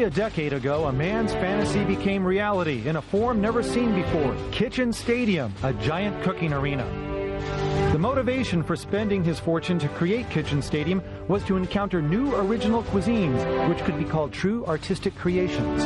a decade ago, a man's fantasy became reality in a form never seen before. Kitchen Stadium, a giant cooking arena. The motivation for spending his fortune to create Kitchen Stadium was to encounter new original cuisines, which could be called true artistic creations.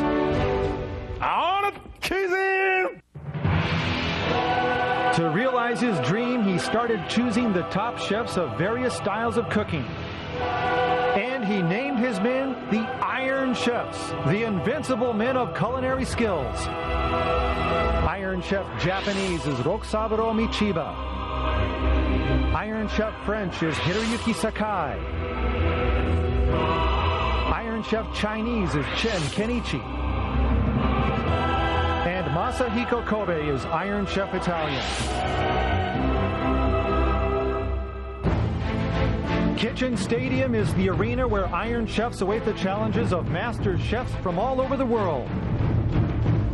To realize his dream, he started choosing the top chefs of various styles of cooking. And he named his men the Iron Chefs, the invincible men of culinary skills. Iron Chef Japanese is Rokusaburo Michiba. Iron Chef French is Hiroyuki Sakai. Iron Chef Chinese is Chen Kenichi. And Masahiko Kobe is Iron Chef Italian. Kitchen Stadium is the arena where Iron Chefs await the challenges of master chefs from all over the world.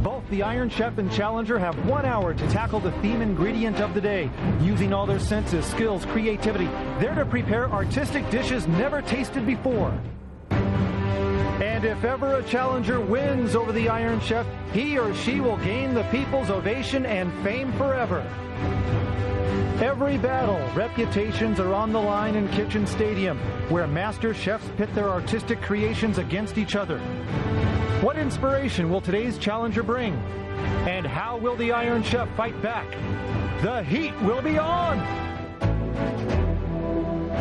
Both the Iron Chef and Challenger have 1 hour to tackle the theme ingredient of the day, using all their senses, skills, creativity. They're to prepare artistic dishes never tasted before. And if ever a challenger wins over the Iron Chef, he or she will gain the people's ovation and fame forever. Every battle, reputations are on the line in Kitchen Stadium, where master chefs pit their artistic creations against each other. What inspiration will today's challenger bring? And how will the Iron Chef fight back? The heat will be on!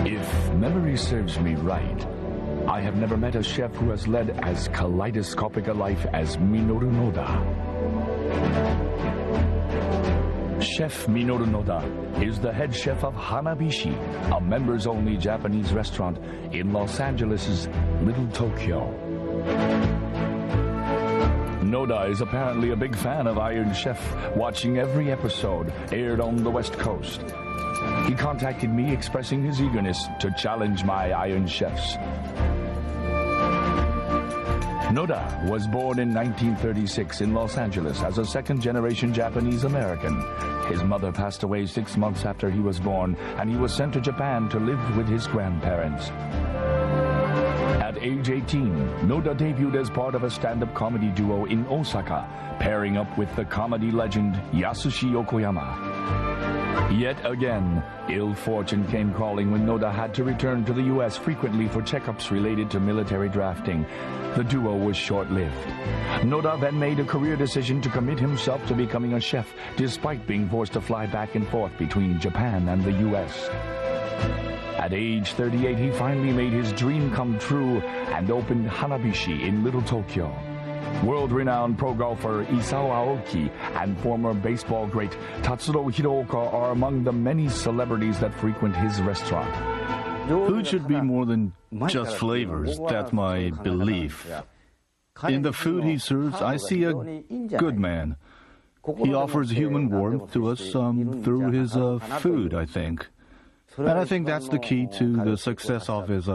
If memory serves me right, I have never met a chef who has led as kaleidoscopic a life as Minoru Noda. Chef Minoru Noda is the head chef of Hanabishi, a members-only Japanese restaurant in Los Angeles' Little Tokyo. Noda is apparently a big fan of Iron Chef, watching every episode aired on the West Coast. He contacted me expressing his eagerness to challenge my Iron Chefs. Noda was born in 1936 in Los Angeles as a second-generation Japanese-American. His mother passed away 6 months after he was born, and he was sent to Japan to live with his grandparents. At age 18, Noda debuted as part of a stand-up comedy duo in Osaka, pairing up with the comedy legend Yasushi Yokoyama. Yet again, ill fortune came calling when Noda had to return to the U.S. frequently for checkups related to military drafting. The duo was short-lived. Noda then made a career decision to commit himself to becoming a chef, despite being forced to fly back and forth between Japan and the U.S. At age 38, he finally made his dream come true and opened Hanabishi in Little Tokyo. World-renowned pro golfer Isao Aoki and former baseball great Tatsuro Hirooka are among the many celebrities that frequent his restaurant. Food should be more than just flavors, that's my belief. In the food he serves, I see a good man. He offers human warmth to us through his food, I think. And I think that's the key to the success of his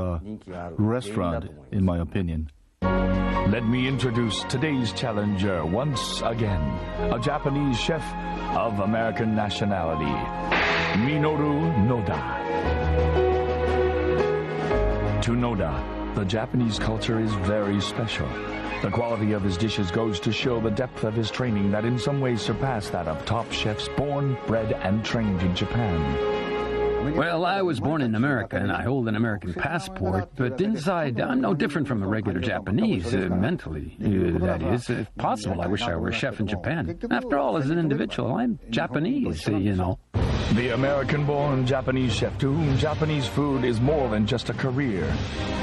restaurant, in my opinion. Let me introduce today's challenger once again, a Japanese chef of American nationality, Minoru Noda. To Noda, the Japanese culture is very special. The quality of his dishes goes to show the depth of his training that in some ways surpass that of top chefs born, bred, and trained in Japan. Well, I was born in America, and I hold an American passport, but inside, I'm no different from a regular Japanese, mentally, that is. If possible, I wish I were a chef in Japan. After all, as an individual, I'm Japanese, you know. The American-born Japanese chef to whom Japanese food is more than just a career.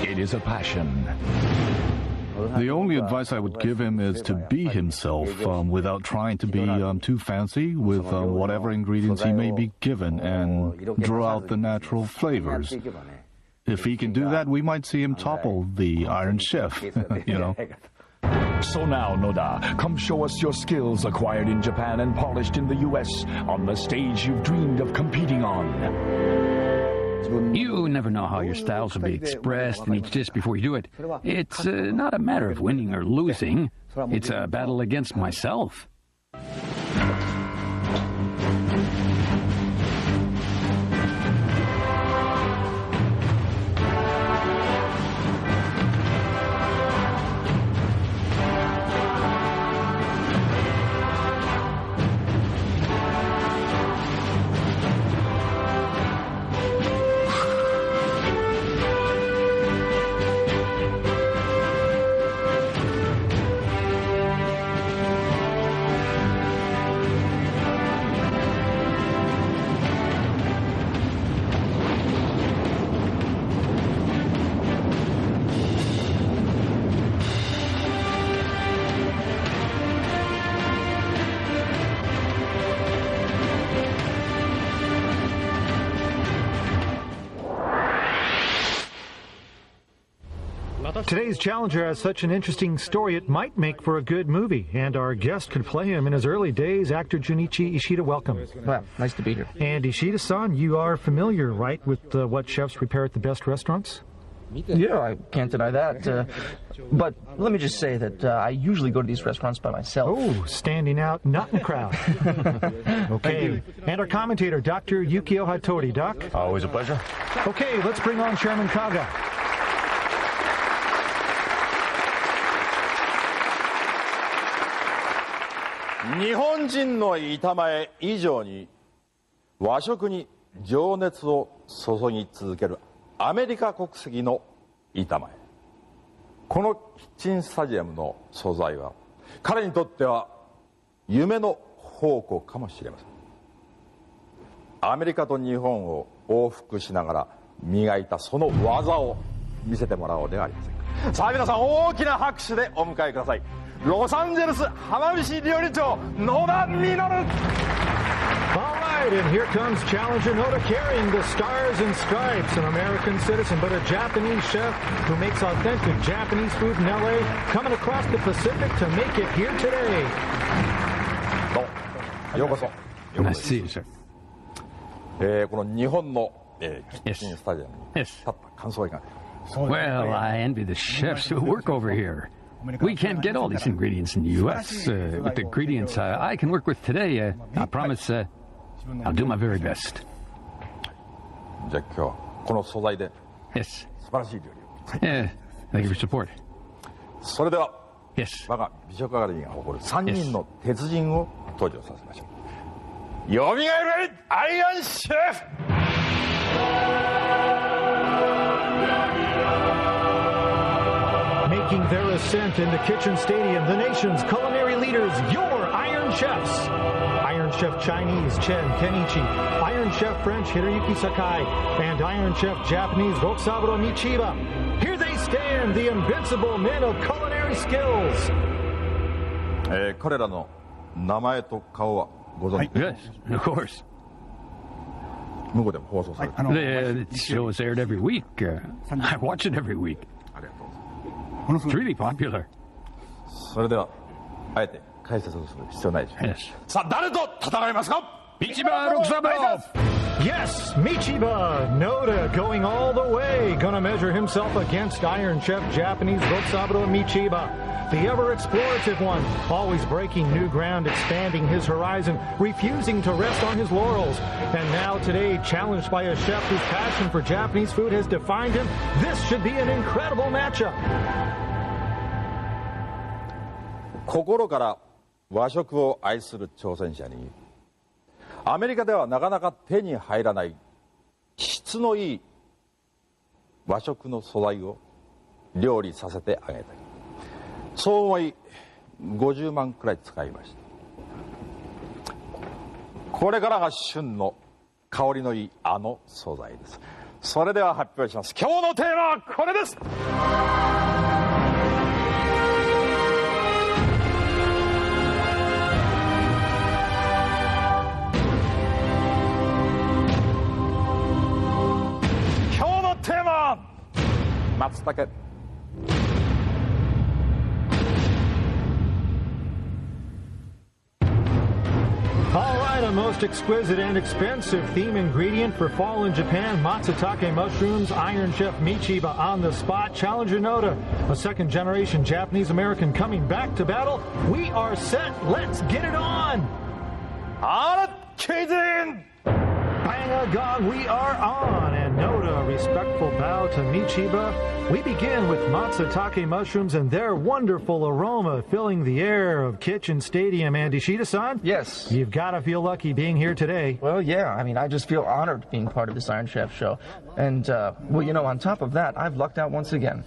It is a passion. The only advice I would give him is to be himself without trying to be too fancy with whatever ingredients he may be given and draw out the natural flavors. If he can do that, we might see him topple the Iron Chef, you know. So now, Noda, come show us your skills acquired in Japan and polished in the U.S. on the stage you've dreamed of competing on. You never know how your styles will be expressed in each dish before you do it. It's not a matter of winning or losing. It's a battle against myself. Today's challenger has such an interesting story, it might make for a good movie. And our guest could play him in his early days. Actor Junichi Ishida, welcome. Well, nice to be here. And Ishida-san, you are familiar, right, with what chefs prepare at the best restaurants? Yeah, I can't deny that. But let me just say that I usually go to these restaurants by myself. Oh, standing out, not in the crowd. Okay. And our commentator, Dr. Yukio Hattori. Doc? Always a pleasure. Okay, let's bring on Chairman Kaga. 日本人の板前以上に和食に情熱を注ぎ続けるアメリカ国籍の板前。このキッチンスタジアムの素材は彼にとっては夢の宝庫かもしれません。アメリカと日本を往復しながら磨いたその技を見せてもらおうではありませんか。さあ皆さん大きな拍手でお迎えください。ロサンゼルス浜菱料理長野田実。 All right, and here comes challenger Noda carrying the stars and stripes, an American citizen, but a Japanese chef who makes authentic Japanese food in LA, coming across the Pacific to make it here today. どうもようこそ。 Nice to see you, sir. この日本の、キッチンスタジアムに立った感想はいかがですか。 Well, I envy the chefs who work over here. We can't get all these ingredients in the U.S. With the ingredients I can work with today, I promise I'll do my very best. じゃあ今日はこの素材で Yes. 素晴らしい料理を。 Yeah. Thank you for support. それでは Yes. 我が美食アカデミーが誇る3人の鉄人を登場させましょう。よみがえるアイアンシェフ。 Making their ascent in the kitchen stadium, the nation's culinary leaders, your Iron Chefs. Iron Chef Chinese, Chen Kenichi, Iron Chef French, Hiroyuki Sakai, and Iron Chef Japanese, Rokusaburo Michiba. Here they stand, the invincible men of culinary skills. 彼らの名前と顔はご存知です Yes, of course. 向こうでも放送されている。 The show is aired every week. I watch it every week. ありがとうございます。 It's really popular. それではあえて解説をする必要ないでしょう。 Yes. さあ誰と戦いますか。 Michiba Rokusaburo! Yes, Michiba Noda going all the way, gonna measure himself against Iron Chef Japanese Rokusaburo Michiba. The ever-explorative one, always breaking new ground, expanding his horizon, refusing to rest on his laurels. And now today, challenged by a chef whose passion for Japanese food has defined him, this should be an incredible matchup. 心から和食を愛する挑戦者にアメリカではなかなか手に入らない質のいい和食の素材を料理させてあげたい。そう思い50万くらい使いました。これからが旬の香りのいいあの素材です。それでは発表します。今日のテーマはこれです。今日のテーマは松茸。 All right, a most exquisite and expensive theme ingredient for fall in Japan, Matsutake mushrooms, Iron Chef Michiba on the spot, Challenger Noda, a second-generation Japanese-American coming back to battle. We are set. Let's get it on. Bang a gong, we are on. And Noda, a respectful bow to Michiba. We begin with Matsutake mushrooms and their wonderful aroma filling the air of Kitchen Stadium. And Ishida-san? Yes. You've got to feel lucky being here today. Well, yeah, I mean, I just feel honored being part of this Iron Chef show. And, well, you know, on top of that, I've lucked out once again.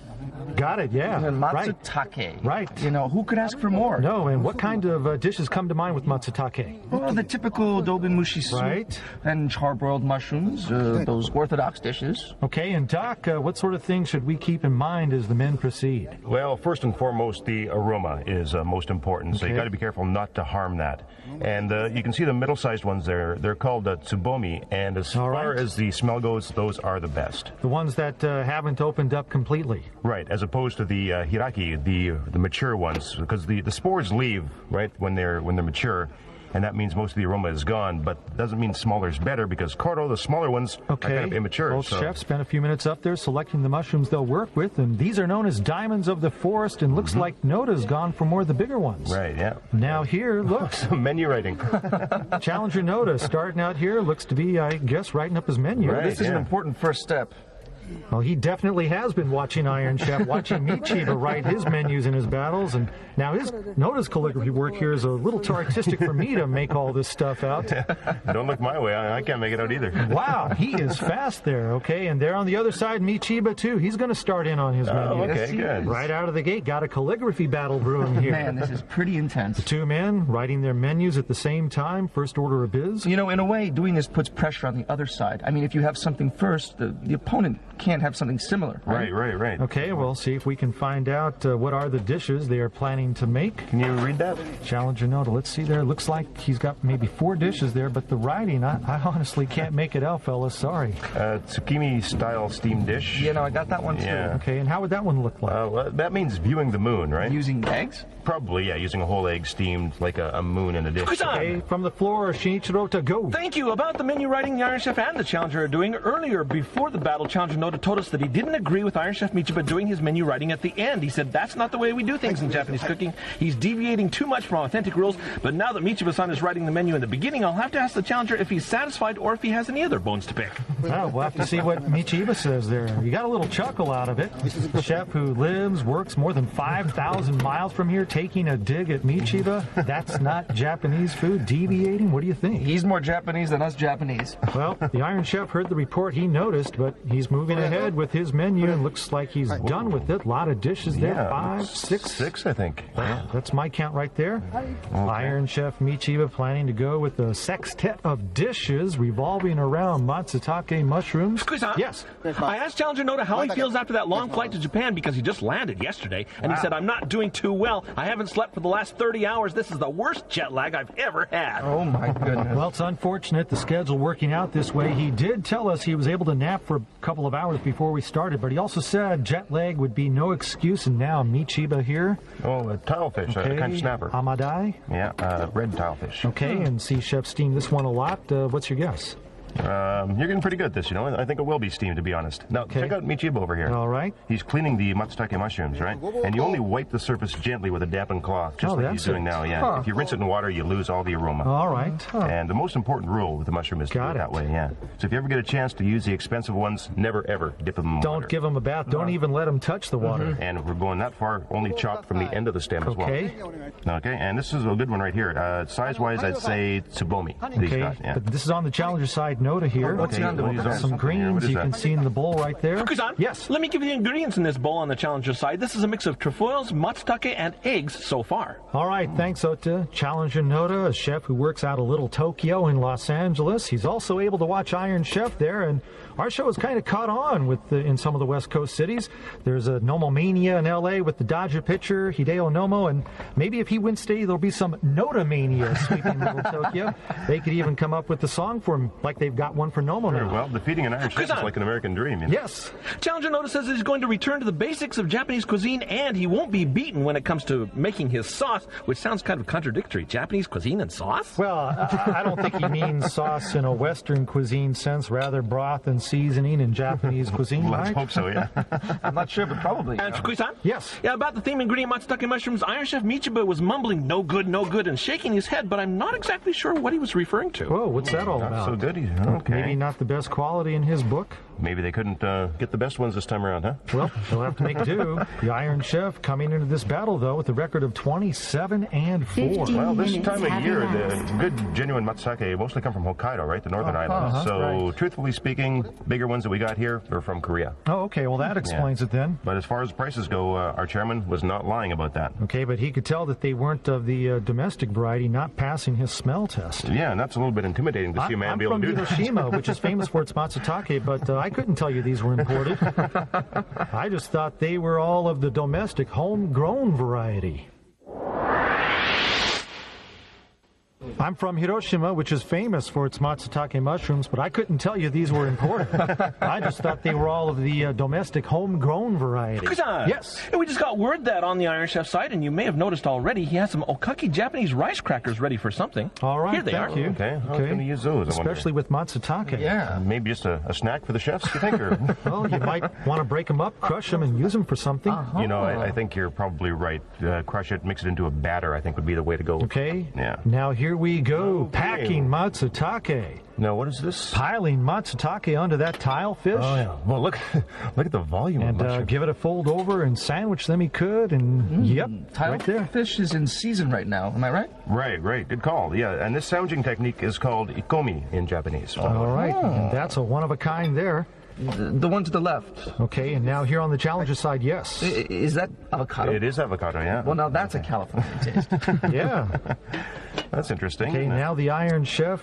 Got it, yeah. And Matsutake. Right. You know, who could ask for more? No, and what kind of dishes come to mind with Matsutake? Well, the typical Dobin Mushi soup. Right. And charbroiled broiled mushrooms, those orthodox dishes. Okay, and Doc, what sort of things should we keep in mind as the men proceed? Well, first and foremost, the aroma is most important, so you got to be careful not to harm that. And you can see the middle-sized ones there. They're called tsubomi, and as far as the smell goes, those are the best. The ones that haven't opened up completely. Right, as opposed to the hiraki, the mature ones, because the spores leave right when they're mature. And that means most of the aroma is gone, but doesn't mean smaller is better, because Koro, the smaller ones, are kind of immature. Both chefs spent a few minutes up there selecting the mushrooms they'll work with, and these are known as diamonds of the forest, and looks like Noda's gone for more of the bigger ones. Right, yeah. Now here, looks... menu writing. Challenger Noda, starting out here, looks to be, I guess, writing up his menu. Right, this is an important first step. Well, he definitely has been watching Iron Chef, watching Michiba write his menus in his battles, and now Noda's calligraphy work here is a little too artistic for me to make all this stuff out. Don't look my way, I can't make it out either. Wow, he is fast there, okay, and there on the other side, Michiba too, he's going to start in on his menu. Okay, good. Right out of the gate, got a calligraphy battle brewing here. Man, this is pretty intense. The two men writing their menus at the same time, first order of biz. You know, in a way, doing this puts pressure on the other side. I mean, if you have something first, the opponent can't have something similar, right? Right. Okay, we'll see if we can find out what are the dishes they are planning to make. Can you read that? Challenger Noda, let's see there. Looks like he's got maybe 4 dishes there, but the writing, I honestly can't make it out, fellas. Sorry. Tsukimi-style steamed dish. Yeah, no, I got that one too. Yeah. Okay, and how would that one look like? Well, that means viewing the moon, right? Using eggs? Probably, yeah, using a whole egg steamed like a moon in a dish. Okay, from the floor, Shinichiro, to go. Thank you. About the menu writing the Iron Chef and the Challenger are doing earlier, before the battle, Challenger Noda told us that he didn't agree with Iron Chef Michiba doing his menu writing at the end. He said that's not the way we do things in Japanese cooking. He's deviating too much from authentic rules, but now that Michiba-san is writing the menu in the beginning, I'll have to ask the Challenger if he's satisfied or if he has any other bones to pick. Well, we'll have to see what Michiba says there. You got a little chuckle out of it. The chef who lives, works more than 5,000 miles from here, taking a dig at Michiba. That's not Japanese food. Deviating? What do you think? He's more Japanese than us Japanese. Well, the Iron Chef heard the report he noticed, but he's moving ahead with his menu and looks like he's done with it. A lot of dishes there. Yeah, 5, 6? 6, I think. That's my count right there. Okay. Iron Chef Michiba planning to go with a sextet of dishes revolving around Matsutake mushrooms. Chris-san? Yes. I asked Challenger Noda how he feels after that long flight to Japan, because he just landed yesterday, and he said, I'm not doing too well. I haven't slept for the last 30 hours. This is the worst jet lag I've ever had. Oh, my goodness. Well, it's unfortunate the schedule working out this way. He did tell us he was able to nap for a couple of hours before we started, but he also said jet lag would be no excuse, and now Michiba here. Oh, tilefish, Okay. a kind of snapper. Amadai. Yeah, red tilefish. Okay, and see Chef steam this one a lot. What's your guess? You're getting pretty good at this, you know. I think it will be steamed, to be honest. Now, check out Michiba over here. All right. He's cleaning the Matsutake mushrooms, right? And you only wipe the surface gently with a dampened cloth, just like he's doing now, yeah. Huh. If you rinse it in water, you lose all the aroma. All right. Huh. And the most important rule with the mushroom is to do it that way, yeah. So if you ever get a chance to use the expensive ones, never ever dip them in water. Don't give them a bath. Don't even let them touch the water. And if we're going that far, only chop from the end of the stem as well. Okay. Okay, and this is a good one right here. Size-wise, I'd say tsubomi. Okay, but this is on the Challenger side, Noda here. Okay, some greens you can see in the bowl right there. Fukusan, yes. Let me give you the ingredients in this bowl on the Challenger side. This is a mix of trefoils, matsutake, and eggs so far. All right, thanks, Ota. Challenger Noda, a chef who works out of Little Tokyo in Los Angeles. He's also able to watch Iron Chef there, and our show has kind of caught on in some of the West Coast cities. There's a Nomomania in L.A. with the Dodger pitcher, Hideo Nomo, and maybe if he wins today, there'll be some Noda-mania sweeping Little Tokyo. They could even come up with the song for him, like they've got one for Nomo now. Well, defeating an Iron Chef is like an American dream. You know? Yes. Challenger Noda says he's going to return to the basics of Japanese cuisine, and he won't be beaten when it comes to making his sauce, which sounds kind of contradictory. Japanese cuisine and sauce? Well, I don't think he means sauce in a Western cuisine sense, rather broth and seasoning in Japanese cuisine, Let's right? hope so, yeah. I'm not sure, but probably. And Fukui-san? Yes. Yeah, about the theme ingredient Matsutake mushrooms, Iron Chef Michiba was mumbling, no good, and shaking his head, but I'm not exactly sure what he was referring to. Whoa, what's that all Not about? so good. Okay. Maybe not the best quality in his book. Maybe they couldn't get the best ones this time around, huh? Well, they'll have to make do. The Iron Chef coming into this battle, though, with a record of 27-4. Well, this time of year, the good, genuine matsutake mostly come from Hokkaido, right? The northern islands. So, truthfully speaking, bigger ones that we got here are from Korea. Oh, okay. Well, that explains it then. But as far as prices go, our chairman was not lying about that. Okay, but he could tell that they weren't of the domestic variety, not passing his smell test. Yeah, and that's a little bit intimidating to see a man be able to do that. I'm from Hiroshima, which is famous for its Matsutake, but I couldn't tell you these were imported. I just thought they were all of the domestic, homegrown variety. I'm from Hiroshima, which is famous for its Matsutake mushrooms, but I couldn't tell you these were imported. I just thought they were all of the domestic, homegrown variety. Fukusan! Yes? We just got word that on the Iron Chef site, and you may have noticed already, he has some Okaki Japanese rice crackers ready for something. All right, Here they thank are. you. Okay, how are we going to use those? Especially with Matsutake. Yeah. Maybe just a snack for the chefs, you think? Or? Well, you might want to break them up, crush them, and use them for something. You know, I think you're probably right. Crush it, mix it into a batter, I think would be the way to go. Okay? Yeah. Now here we go. Packing Matsutake. Now, what is this? Piling Matsutake onto that tile fish. Oh, yeah. Well, look at the volume of And mushroom. give it a fold over and sandwich them he could, and yep, right there. Fish is in season right now. Am I right? Right. Good call. Yeah, and this sandwiching technique is called ikomi in Japanese. All right, and that's a one of a kind there. The one to the left. Okay, and now here on the challenger side, yes. Is that avocado? It is avocado, yeah. Well, now that's a California taste. Yeah. That's interesting. Okay, now the Iron Chef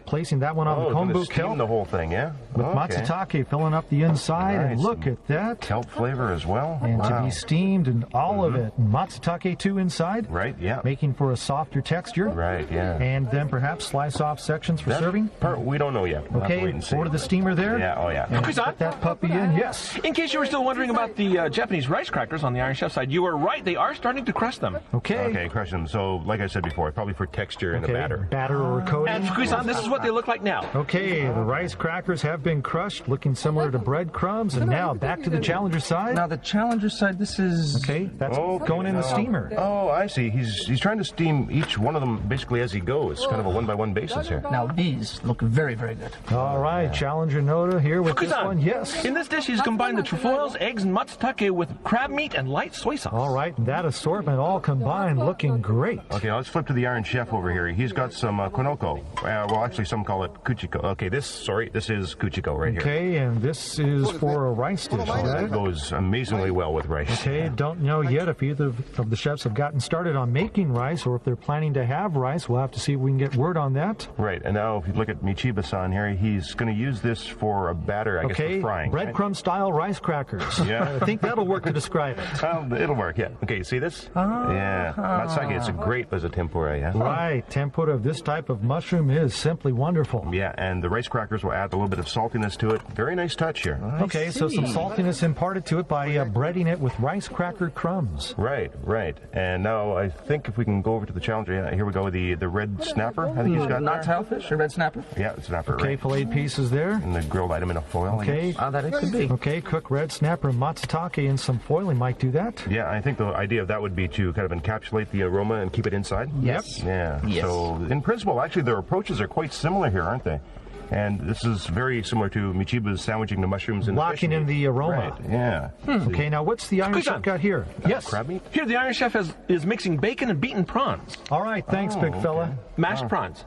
placing that one on the it's gonna kombu steam kelp the whole thing, yeah? with Okay. Matsutake filling up the inside, and Nice. look at that. Kelp flavor as well. And Wow. to be steamed and all of it. Matsutake too inside. Right, yeah. Making for a softer texture. Right, yeah. And then perhaps slice off sections for That serving. part we don't know yet. We'll have to Okay, wait and see. over to the steamer there. Yeah, oh yeah. And Fukusan? put that puppy in, yes. In case you were still wondering about the Japanese rice crackers on the Iron Chef side, you were right. They are starting to crush them. Okay. Okay, crush them. So, like I said before, probably for texture in the batter. Batter or coating. And Fukusan, this is what they look like now. Okay, the rice crackers have been crushed, looking similar to breadcrumbs, and now back to the challenger side. Now the challenger side, this is... Okay, that's Okay, going in the now- steamer. Oh, I see. He's trying to steam each one of them basically as he goes, kind of a one-by-one basis here. Now these look very, very good. All right, challenger Noda here with this Fukusan, one, yes. in this dish, he's combined the trefoils, eggs, and matsutake with crab meat and light soy sauce. All right, and that assortment all combined looking great. Okay, let's flip to the Iron Chef over here. He's got some konoko. Well, actually, some call it kuchiko. Okay, this is kuchiko right here. Okay, and this is for a rice dish, is that That it? goes amazingly well with rice. Okay, don't know yet if either of the chefs have gotten started on making rice or if they're planning to have rice. We'll have to see if we can get word on that. Right, and now if you look at Michiba-san here, he's going to use this for a batter, I guess, Okay, for frying. right? breadcrumb-style rice crackers. Yeah. I think that'll work to describe it. It'll work, yeah. Okay, see this? Yeah. Matsutake, it's great as a tempura, yeah? Right, tempura of this type of mushroom is simply wonderful. Yeah, and the rice crackers will add a little bit of saltiness to it. Very nice touch here. Okay, so some saltiness imparted to it by breading it with rice cracker crumbs. Right. And now I think if we can go over to the challenger, yeah, here we go, the red snapper. I think he's got Not there. tilefish or red snapper? Yeah, snapper, Okay, right. filleted pieces there. And the grilled item in a foil, I Okay. guess. That it could be. Okay, cook red snapper and matsutake in some foiling might do that. Yeah, I think the idea of that would be to kind of encapsulate the aroma and keep it inside. Yes. Yeah. Yes. So in principle, actually, their approaches are quite similar here, aren't they? And this is very similar to Michiba's sandwiching the mushrooms and Locking in the aroma. Right. Yeah. Okay, now what's the Iron Fukusan. Chef got here? Yes. Crab meat. Here, the Iron Chef is mixing bacon and beaten prawns. All right, thanks, big fella. Mashed prawns.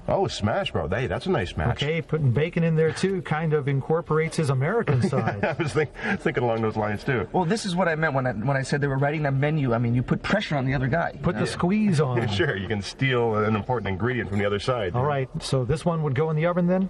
Oh, smash, bro. Hey, that's a nice match. Okay, putting bacon in there too kind of incorporates his American side. I was thinking along those lines too. Well, this is what I meant when I said they were writing a menu. I mean, you put pressure on the other guy. Put the squeeze on. Sure, you can steal an important ingredient from the other side. All right, so this one would go in the oven then?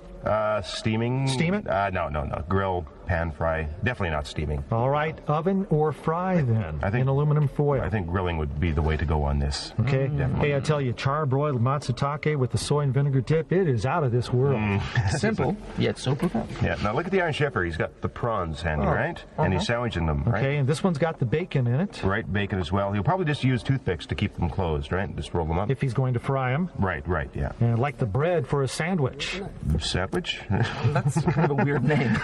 Steaming. Steam it? No. Grill, pan fry. Definitely not steaming. All right, oven or fry then I think- in aluminum foil. I think grilling would be the way to go on this. Okay. Definitely. Hey, I tell you, charbroiled matsutake with the soy and vinegar dip, it is out of this world. Simple, yet so profound. Yeah, now look at the Iron Chef here. He's got the prawns handy, right? And he's sandwiching them, right? Okay, and this one's got the bacon in it. Right, bacon as well. He'll probably just use toothpicks to keep them closed, right? Just roll them up. If he's going to fry them. Right, yeah. And like the bread for a sandwich. Sandwich? That's kind of a weird name.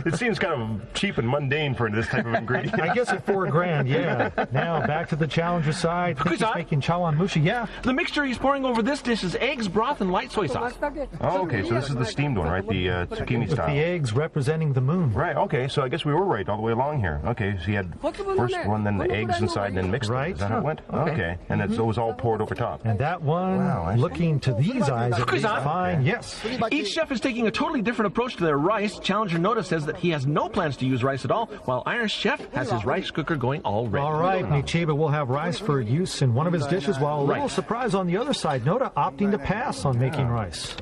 It seems kind of cheap and mundane for this type of ingredient. I guess at $4,000, yeah. Now back to the challenger side. I think he's Fukusan? making chawan mushi, yeah. The mixture he's pouring over this dish is eggs, broth, and light soy sauce. Oh, okay, so this is the steamed one, right? The zucchini With style. the eggs representing the moon. Right, okay, so I guess we were right all the way along here. Okay, so you had first one, then the eggs inside, then mixed. Right. Is that how it went? Okay. And it was all poured over top. And that one, Wow, I see. looking to these eyes, at least Fukusan? fine, yes. Each chef is taking a totally different approach to their rice. Challenger Noda says that he has no plans to use rice at all, while Iron Chef has his rice cooker going already. All right, Michiba will have rice for use in one of his dishes, while a little Right. surprise on the other side, Noda opting to pass on making rice.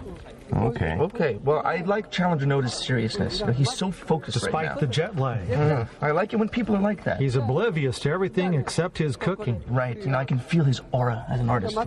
Okay. Okay, well, I like Challenger Noda's seriousness. He's so focused right now. Despite the jet lag. I like it when people are like that. He's oblivious to everything except his cooking. Right, I can feel his aura as an artist.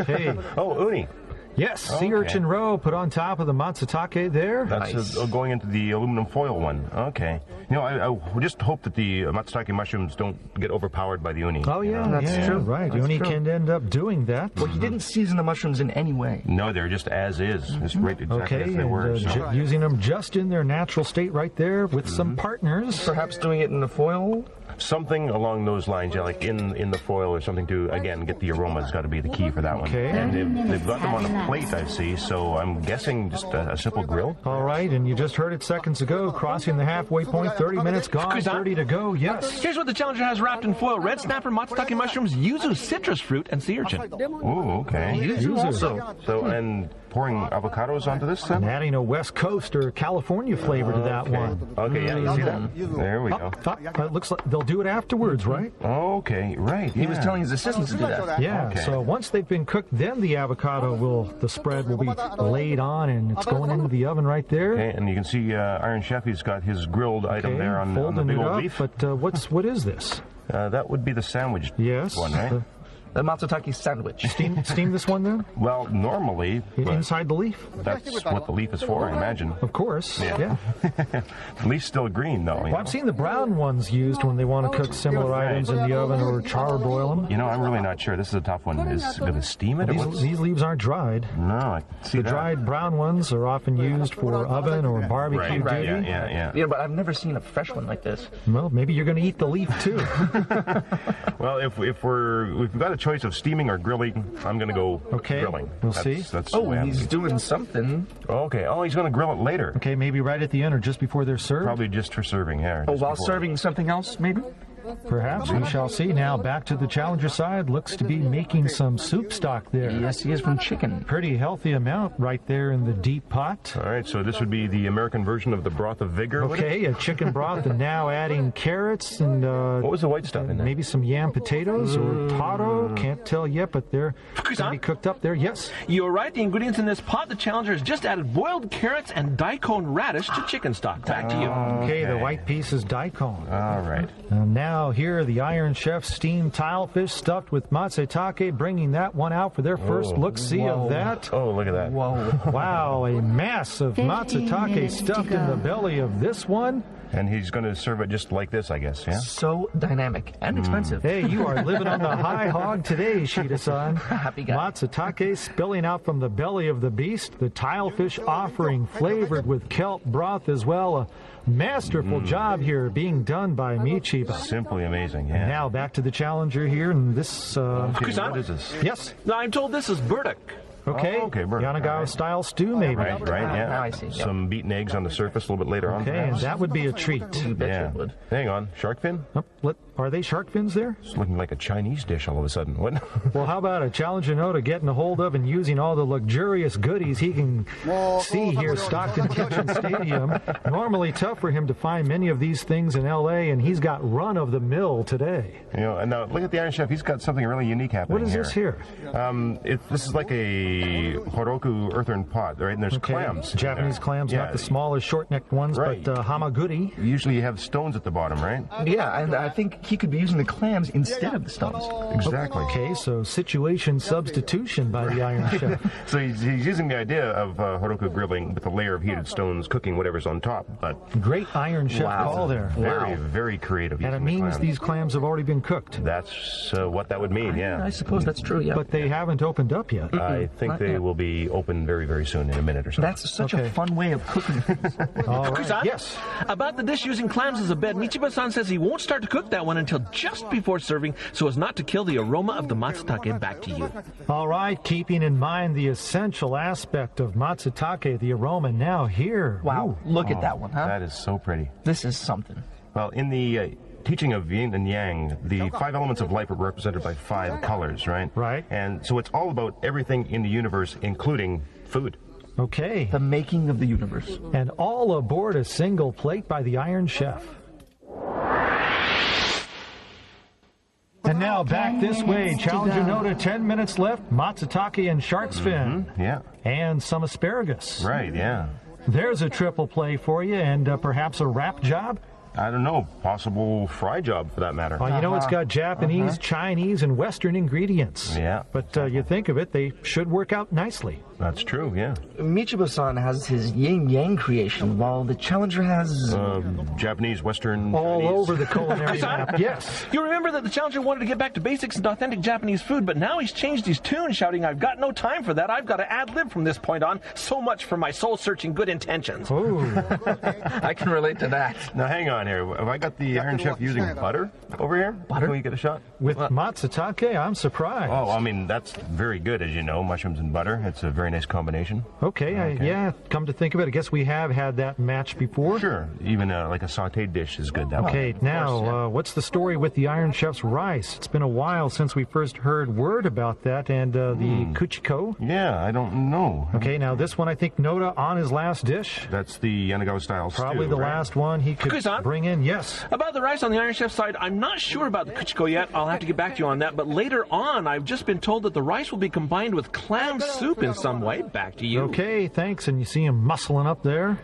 Hey. Oh, uni. Yes, sea urchin roe put on top of the Matsutake there. That's going into the aluminum foil one. Okay. You know, I just hope that the Matsutake mushrooms don't get overpowered by the uni. Oh, yeah, That's true. Right, That's uni true. can end up doing that. Well, he didn't season the mushrooms in any way. No, they're just as is. It's right exactly Okay, as they were. and So. using them just in their natural state right there with some partners. Perhaps doing it in the foil? Something along those lines, yeah, like in the foil or something to, again, get the aroma has got to be the key for that one. Okay. And they've got them on a plate, I see, so I'm guessing just a simple grill. All right, and you just heard it seconds ago, crossing the halfway point, 30 minutes gone, 30 to go, yes. Here's what the Challenger has wrapped in foil: red snapper, matsutake mushrooms, yuzu, citrus fruit, and sea urchin. Ooh, okay. Yuzu. Also. So, and pouring avocados onto this And then? adding a West Coast or California flavor to that one. Okay, yeah, you see that? There we go. It looks like they'll do it afterwards, right? Okay, right. He was telling his assistants to do that. Yeah, Okay. so once they've been cooked, then the the spread will be laid on, and it's going into the oven right there. Okay, and you can see Iron Chef, he's got his grilled item there on the folding big it old up, beef. but what is this? That would be the sandwich Yes. one, right? The Matsutake sandwich. Steam this one then? Well, normally, but Inside the leaf? that's what the leaf is for, I imagine. Of course. Yeah. The leaf's still green, though. Well, I've seen the brown ones used when they want to cook similar items in the oven or charbroil them. You know, I'm really not sure. This is a tough one. Is it going to steam it? Or what's... These leaves aren't dried. No, I see The that. dried brown ones are often used for oven or barbecue Right, duty. yeah. Yeah, but I've never seen a fresh one like this. Well, maybe you're going to eat the leaf too. Well, if we've got a choice of steaming or grilling, I'm going to go grilling. We'll see. That's the way I'm He's doing something. Okay. Oh, he's going to grill it later. Okay, maybe right at the end or just before they're served. Probably just for serving, yeah. Oh, just while before. serving something else, maybe? Perhaps we shall see. Now back to the Challenger side. Looks to be making some soup stock there. Yes, he is from chicken. Pretty healthy amount right there in the deep pot. All right, so this would be the American version of the broth of vigor. would it? Okay, a chicken broth, and now adding carrots and What was the white stuff in there? maybe some yam potatoes or taro. Can't tell yet, but they're going to be cooked up there. Yes. You're right. The ingredients in this pot, the Challenger has just added boiled carrots and daikon radish to chicken stock. Back to you. Okay, the white piece is daikon. All right. And now here, the Iron Chef steamed tilefish stuffed with matsutake, bringing that one out for their first look-see of that. Oh, look at that. Whoa. Wow, a mass of matsutake stuffed in the belly of this one. And he's going to serve it just like this, I guess, yeah? So dynamic and expensive. Hey, you are living on the high hog today, Shida-san. Happy guy. Matsutake spilling out from the belly of the beast, the tilefish offering flavored with kelp broth as well. A masterful job here being done by Michiba. Simply amazing, yeah. Now back to the Challenger here, and this... Okay, what is this? yes, Now, I'm told this is burdock. okay. Oh, okay, burnt. Yanagawa-style stew, maybe. Right, yeah. Now I see, yep. Some beaten eggs on the surface a little bit later on. Okay, and perhaps. that would be a treat. You betcha Yeah. it would. Hang on, shark fin? Oh, are they shark fins there? It's looking like a Chinese dish all of a sudden. What? Well, how about a Challenger Noda getting a hold of and using all the luxurious goodies he can see here stocked in Kitchen Stadium? Normally tough for him to find many of these things in L.A., and he's got run of the mill today. You know, and now look at the Iron Chef. He's got something really unique happening What is this here? This is like a horoku earthen pot, right? And there's Okay, clams. in Japanese there. clams, Yeah. not the smallest short-necked ones, Right. but hamaguri. Usually you have stones at the bottom, right? Yeah, and I think he could be using the clams instead of the stones. Exactly. Okay, so situation substitution by the Iron Chef. So he's using the idea of horoku grilling with a layer of heated stones, cooking whatever's on top. But Great Iron Chef call there. very, very creative. And it using the means clams. these clams have already been cooked, That's what that would mean, yeah. I suppose that's true, yeah. but they haven't opened up yet. I think not they yet. will be open very, very soon, in a minute or so. That's such Okay. a fun way of cooking things. All right. Kusan? Yes. About the dish using clams as a bed, Michiba-san says he won't start to cook that one until just before serving so as not to kill the aroma of the matsutake. Back to you. All right, keeping in mind the essential aspect of matsutake, the aroma now here. Wow, look at that one, huh? That is so pretty. This is something. Well, in the teaching of yin and yang, the 5 elements of life are represented by 5 colors, right? Right. And so it's all about everything in the universe, including food. Okay. The making of the universe. And all aboard a single plate by the Iron Chef. And now back this way. Challenger Noda, 10 minutes left. Matsutake and shark's fin. Yeah. And some asparagus. Right, yeah. There's a triple play for you, and perhaps a wrap job. I don't know, possible fry job for that matter. Well, you know, it's got Japanese, Chinese, and Western ingredients. Yeah. But you think of it, they should work out nicely. That's true, yeah. Michiba-san has his yin-yang creation, while the Challenger has... Japanese, Western, All Chinese. over the culinary map, yes. You remember that the Challenger wanted to get back to basics and authentic Japanese food, but now he's changed his tune, shouting, "I've got no time for that. I've got to ad-lib from this point on. So much for my soul-searching good intentions." Ooh. I can relate to that. Now, hang on here. Have I got the Iron Chef using butter over here? Butter? Can we get a shot? With Matsutake, I'm surprised. Oh, I mean, that's very good, as you know. Mushrooms and butter. It's a very nice combination. Okay. Yeah, come to think of it, I guess we have had that match before. Sure. Even like a sauteed dish is good that way. Okay, now, what's the story with the Iron Chef's rice? It's been a while since we first heard word about that, and the kuchiko. Yeah, I don't know. Okay, now this one, I think Noda on his last dish. That's the Yanagawa style Probably stew, the right? last one he could Kukai-san? bring in. Yes. About the rice on the Iron Chef side, I'm not sure about the kuchiko yet. I'll have to get back to you on that. But later on, I've just been told that the rice will be combined with clam soup in some way. Back to you. Okay, thanks. And you see him muscling up there.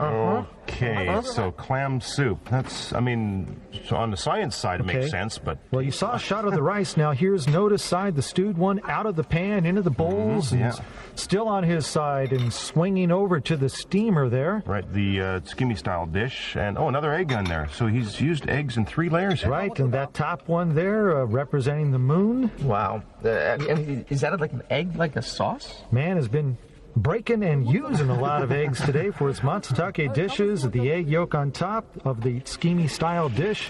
Okay, so clam soup. That's, I mean, so on the science side it makes sense, but... Well, you saw a shot of the rice. Now here's Noda's side, the stewed one, out of the pan, into the bowls, and still on his side and swinging over to the steamer there. Right, the tsukimi style dish, and another egg on there. So he's used eggs in 3 layers here. Right, and that top one there representing the moon. Wow. And is that like an egg, like a sauce? Man has been breaking and using a lot of eggs today for its Matsutake dishes. The egg yolk on top of the tsukimi style dish.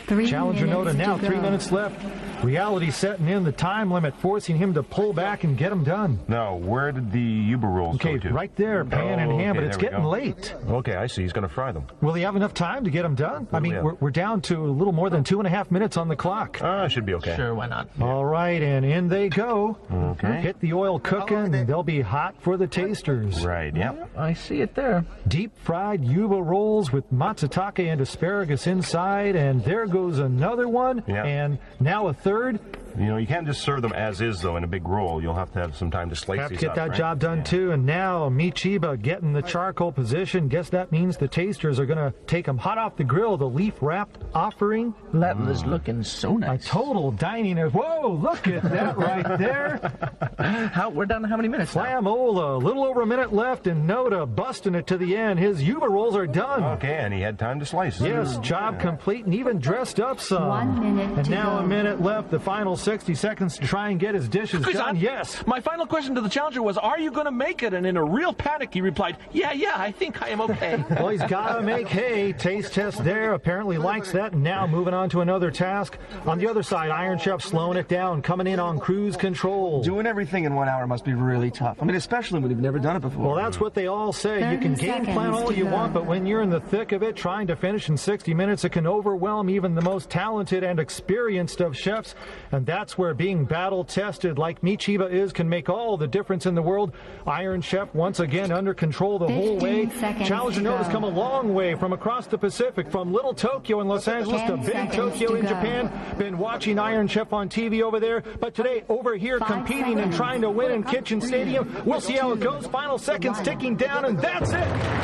Challenger Noda now, 3 minutes left. Reality setting in, the time limit forcing him to pull back and get them done. Now, where did the yuba rolls go to? Right there, pan in hand, but it's getting late. Okay, I see. He's going to fry them. Will he have enough time to get them done? I mean, we're down to a little more than 2.5 minutes on the clock. Should be okay. Sure, why not? All right, and in they go. Okay. Hit the oil cooking, and they'll be hot for the tasters. Right, yep. I see it there. Deep fried yuba rolls with matsutake and asparagus inside, and there goes another one, and now a third. You know, you can't just serve them as is, though, in a big roll. You'll have to have some time to slice these up. Have to get that job done, too. And now Michiba getting the charcoal position. Guess that means the tasters are going to take them hot off the grill, the leaf-wrapped offering. That is looking so nice. A total dining. Whoa, look at that right there. We're down to how many minutes now? Flamola, a little over a minute left, and Noda busting it to the end. His yuba rolls are done. Okay, and he had time to slice. Yes, job complete, and even dressed up some. 1 minute and to now go. a minute left, the final 60 seconds to try and get his dishes done. Yes. My final question to the Challenger was, are you going to make it? And in a real panic, he replied, yeah, I think I am okay. Well, he's got to make hay. Taste test there. Apparently likes that. And now moving on to another task. On the other side, Iron Chef slowing it down, coming in on cruise control. Doing everything in 1 hour must be really tough. I mean, especially when you've never done it before. Well, that's what they all say. You can game plan all you want, but when you're in the thick of it, trying to finish in 60 minutes, it can overwhelm even the most talented and experienced of chefs. And that's where being battle-tested like Michiba is can make all the difference in the world. Iron Chef once again under control the whole way. Challenger Noda's come a long way from across the Pacific, from Little Tokyo in Los Angeles to Big Tokyo in Japan. Been watching Iron Chef on TV over there, but today over here competing and trying to win in Kitchen Stadium. We'll see how it goes. Final seconds ticking down, and that's it.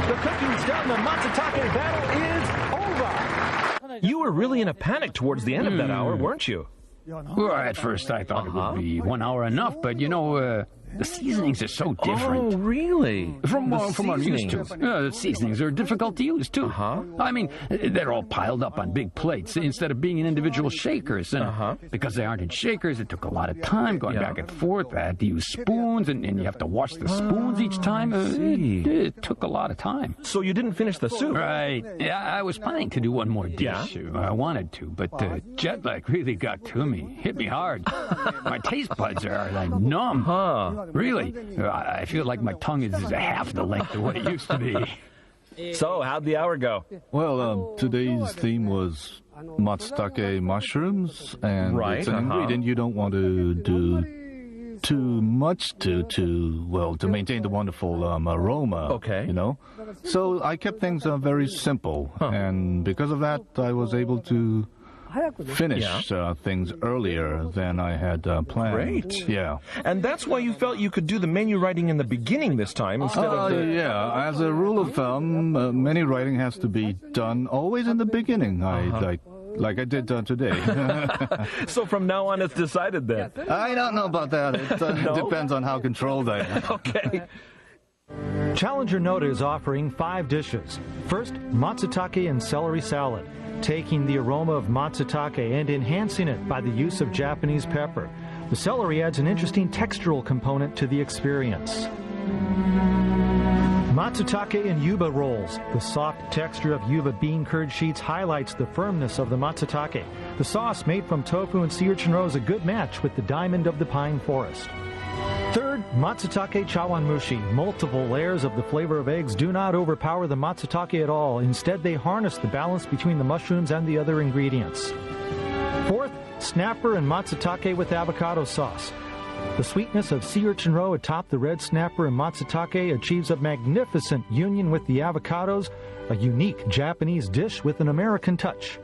The cooking's done. The Matsutake battle is over. You were really in a panic towards the end of that hour, weren't you? Well, at first I thought it would be 1 hour enough, but you know, the seasonings are so different. Oh, really? From what I'm used to. The seasonings are difficult to use, too. I mean, they're all piled up on big plates instead of being in individual shakers. And because they aren't in shakers, it took a lot of time going back and forth. I had to use spoons, and you have to wash the spoons each time. It took a lot of time. So you didn't finish the soup? Right. Yeah, I was planning to do one more dish. I wanted to, but jet lag really got to me. Hit me hard. My taste buds are like numb. Really, I feel like my tongue is half the length of what it used to be. So, how'd the hour go? Well, today's theme was matsutake mushrooms, and it's an ingredient you don't want to do too much to maintain the wonderful aroma. Okay. You know? So I kept things very simple, and because of that, I was able to finish things earlier than I had planned. Great. Yeah. And that's why you felt you could do the menu writing in the beginning this time instead of the... Yeah, as a rule of thumb, menu writing has to be done always in the beginning. Like I did today. So from now on, it's decided then? I don't know about that. It depends on how controlled I am. Okay. Challenger Noda is offering 5 dishes. First, Matsutake and celery salad, taking the aroma of Matsutake and enhancing it by the use of Japanese pepper. The celery adds an interesting textural component to the experience. Matsutake and yuba rolls. The soft texture of yuba bean curd sheets highlights the firmness of the matsutake. The sauce made from tofu and sea urchin roe is a good match with the diamond of the pine forest. Third, Matsutake chawanmushi. Multiple layers of the flavor of eggs do not overpower the matsutake at all. Instead, they harness the balance between the mushrooms and the other ingredients. Fourth, snapper and matsutake with avocado sauce. The sweetness of sea urchin roe atop the red snapper and matsutake achieves a magnificent union with the avocados, a unique Japanese dish with an American touch.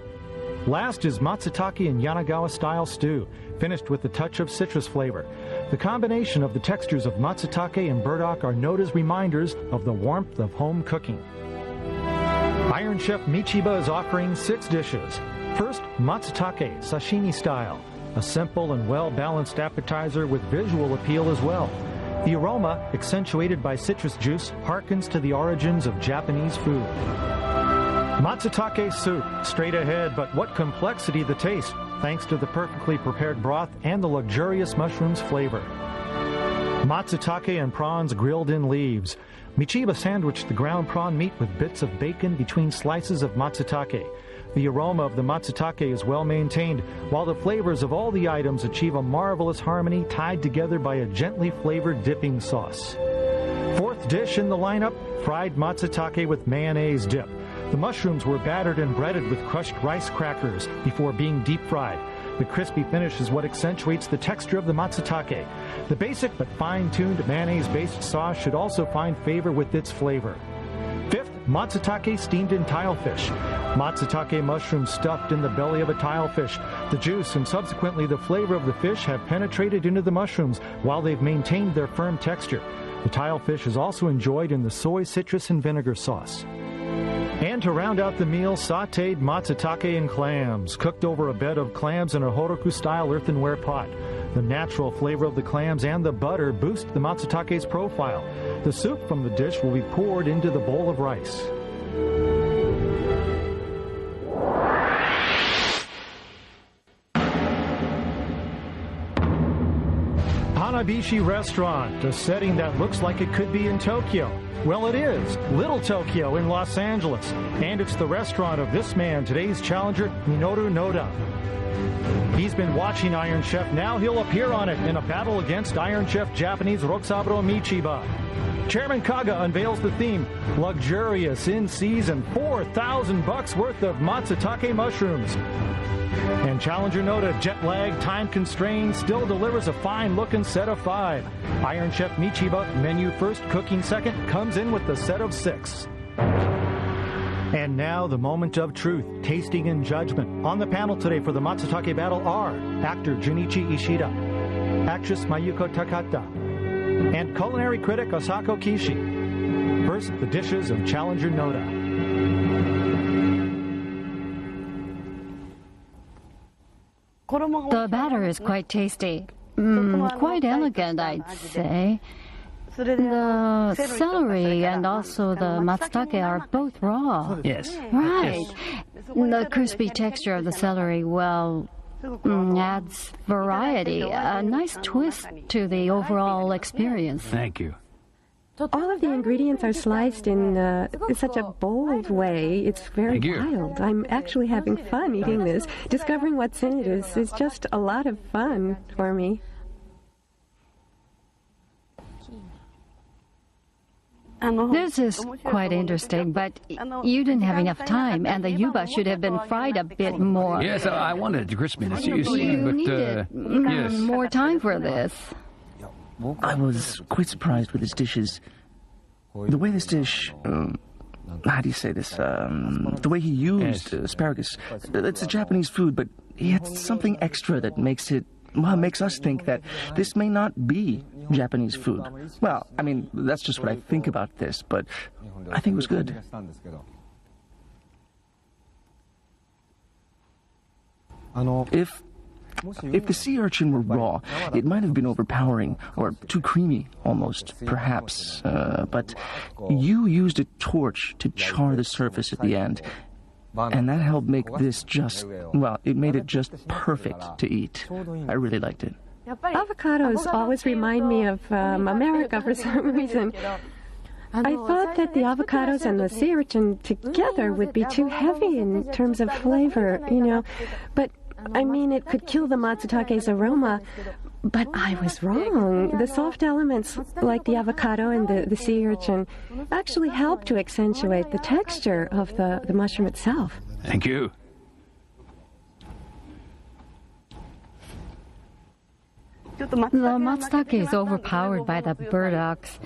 Last is Matsutake and Yanagawa-style stew, finished with a touch of citrus flavor. The combination of the textures of Matsutake and burdock are Noda's reminders of the warmth of home cooking. Iron Chef Michiba is offering 6 dishes. First, Matsutake, sashimi style. A simple and well-balanced appetizer with visual appeal as well. The aroma, accentuated by citrus juice, harkens to the origins of Japanese food. Matsutake soup, straight ahead, but what complexity the taste, thanks to the perfectly prepared broth and the luxurious mushrooms flavor. Matsutake and prawns grilled in leaves. Michiba sandwiched the ground prawn meat with bits of bacon between slices of matsutake. The aroma of the matsutake is well maintained, while the flavors of all the items achieve a marvelous harmony tied together by a gently flavored dipping sauce. Fourth dish in the lineup, fried matsutake with mayonnaise dip. The mushrooms were battered and breaded with crushed rice crackers before being deep fried. The crispy finish is what accentuates the texture of the matsutake. The basic but fine-tuned mayonnaise-based sauce should also find favor with its flavor. Fifth, matsutake steamed in tilefish. Matsutake mushrooms stuffed in the belly of a tilefish. The juice and subsequently the flavor of the fish have penetrated into the mushrooms while they've maintained their firm texture. The tilefish is also enjoyed in the soy, citrus, and vinegar sauce. And to round out the meal, sautéed matsutake and clams, cooked over a bed of clams in a horoku-style earthenware pot. The natural flavor of the clams and the butter boost the matsutake's profile. The soup from the dish will be poured into the bowl of rice. Hanabishi Restaurant, a setting that looks like it could be in Tokyo. Well, it is. Little Tokyo in Los Angeles. And it's the restaurant of this man, today's challenger, Minoru Noda. He's been watching Iron Chef. Now he'll appear on it in a battle against Iron Chef Japanese Rokusaburo Michiba. Chairman Kaga unveils the theme, luxurious in season, $4,000 worth of matsutake mushrooms. And Challenger Noda, jet lag, time constrained, still delivers a fine-looking set of 5. Iron Chef Michiba, menu first, cooking second, comes in with the set of 6. And now the moment of truth, tasting and judgment. On the panel today for the Matsutake battle are actor Junichi Ishida, actress Mayuko Takata, and culinary critic Asako Kishi. First, the dishes of Challenger Noda. The batter is quite tasty. Quite elegant, I'd say. The celery and also the matsutake are both raw. Yes. Right. The crispy texture of the celery, well, adds variety, a nice twist to the overall experience. Thank you. All of the ingredients are sliced in such a bold way. It's very wild. I'm actually having fun eating this. Discovering what's in it is just a lot of fun for me. This is quite interesting, but you didn't have enough time, and the yuba should have been fried a bit more. Yes, I wanted crispiness, you see, You but needed yes. more time for this. I was quite surprised with his dishes. The way this dish, how do you say this? The way he used asparagus. It's a Japanese food, but yet something extra that makes us think that this may not be Japanese food. Well, I mean, that's just what I think about this, but I think it was good. If the sea urchin were raw, it might have been overpowering, or too creamy, almost, perhaps. But you used a torch to char the surface at the end, and that helped make this it made it just perfect to eat. I really liked it. Avocados always remind me of America for some reason. I thought that the avocados and the sea urchin together would be too heavy in terms of flavor, but I mean, it could kill the matsutake's aroma, but I was wrong. The soft elements, like the avocado and the sea urchin, actually help to accentuate the texture of the mushroom itself. Thank you. The matsutake is overpowered by the burdocks.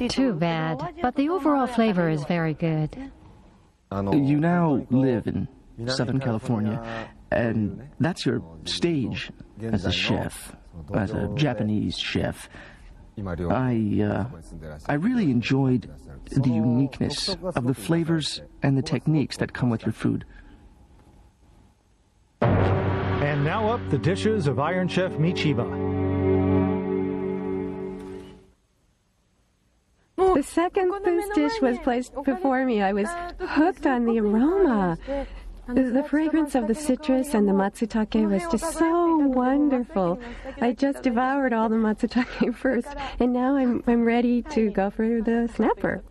Too bad, but the overall flavor is very good. You now live in Southern California, and that's your stage as a chef, as a Japanese chef. I really enjoyed the uniqueness of the flavors and the techniques that come with your food. And now up the dishes of Iron Chef Michiba. The second this dish was placed before me, I was hooked on the aroma. The fragrance of the citrus and the matsutake was just so wonderful. I just devoured all the matsutake first, and now I'm ready to go for the snapper.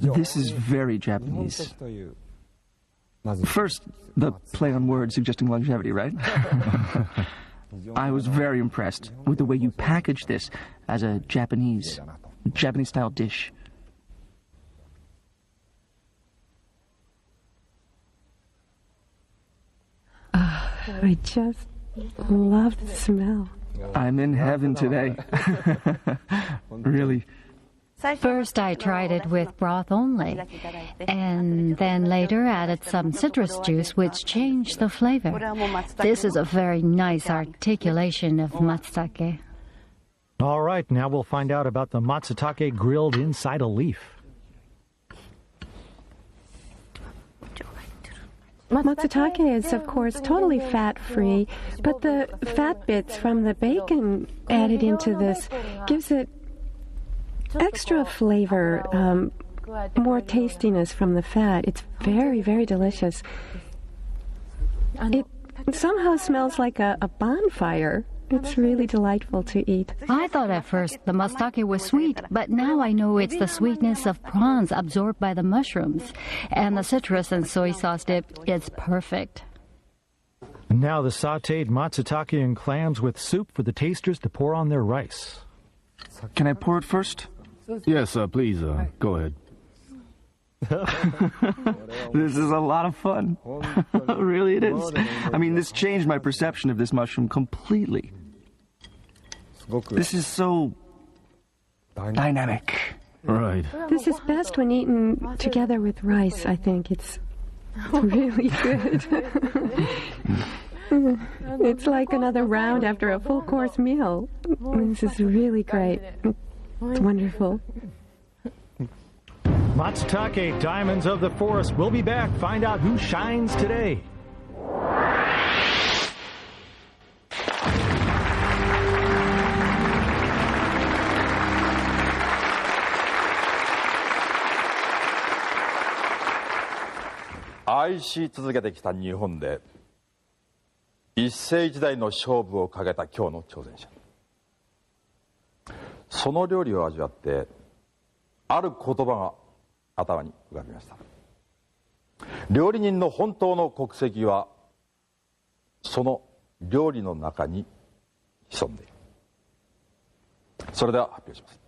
This is very Japanese. First, the play on words suggesting longevity, right? I was very impressed with the way you packaged this as a Japanese-style dish. I just love the smell. I'm in heaven today. Really. First, I tried it with broth only, and then later added some citrus juice, which changed the flavor. This is a very nice articulation of matsutake. All right, now we'll find out about the matsutake grilled inside a leaf. Matsutake is, of course, totally fat-free, but the fat bits from the bacon added into this gives it extra flavor, more tastiness from the fat. It's very, very delicious. It somehow smells like a bonfire. It's really delightful to eat. I thought at first the matsutake was sweet, but now I know it's the sweetness of prawns absorbed by the mushrooms. And the citrus and soy sauce dip is perfect. Now the sautéed matsutake and clams with soup for the tasters to pour on their rice. Can I pour it first? Yes, please, go ahead. This is a lot of fun. Really it is. I mean, this changed my perception of this mushroom completely. This is so dynamic. Right. This is best when eaten together with rice, I think. It's really good. It's like another round after a full-course meal. This is really great. It's wonderful. Matsutake, Diamonds of the Forest. We'll be back. Find out who shines today.愛し続けてきた日本で一世一代の勝負をかけた今日の挑戦者。その料理を味わってある言葉が頭に浮かびました。料理人の本当の国籍はその料理の中に潜んでいる。それでは発表します。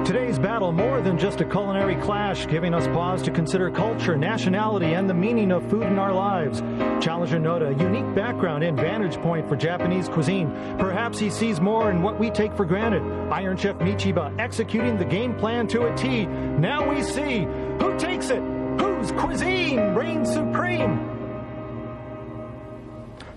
Today's battle, more than just a culinary clash, giving us pause to consider culture, nationality, and the meaning of food in our lives. Challenger Noda, unique background and vantage point for Japanese cuisine. Perhaps he sees more in what we take for granted. Iron Chef Michiba executing the game plan to a T. Now we see who takes it, who's Japanese cuisine reigns supreme.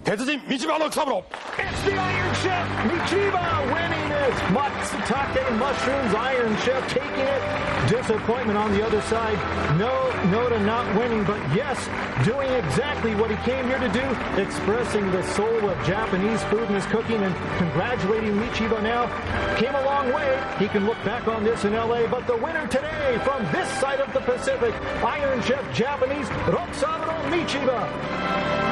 鉄人道場の草風呂 It's the Iron Chef Michiba winning this. Matsutake Mushrooms Iron Chef taking it. Disappointment on the other side. No to not winning, but yes, doing exactly what he came here to do, expressing the soul of Japanese food in his cooking, and congratulating Michiba now. Came a long way. He can look back on this in LA, but the winner today from this side of the Pacific, Iron Chef Japanese Roxaburo Michiba.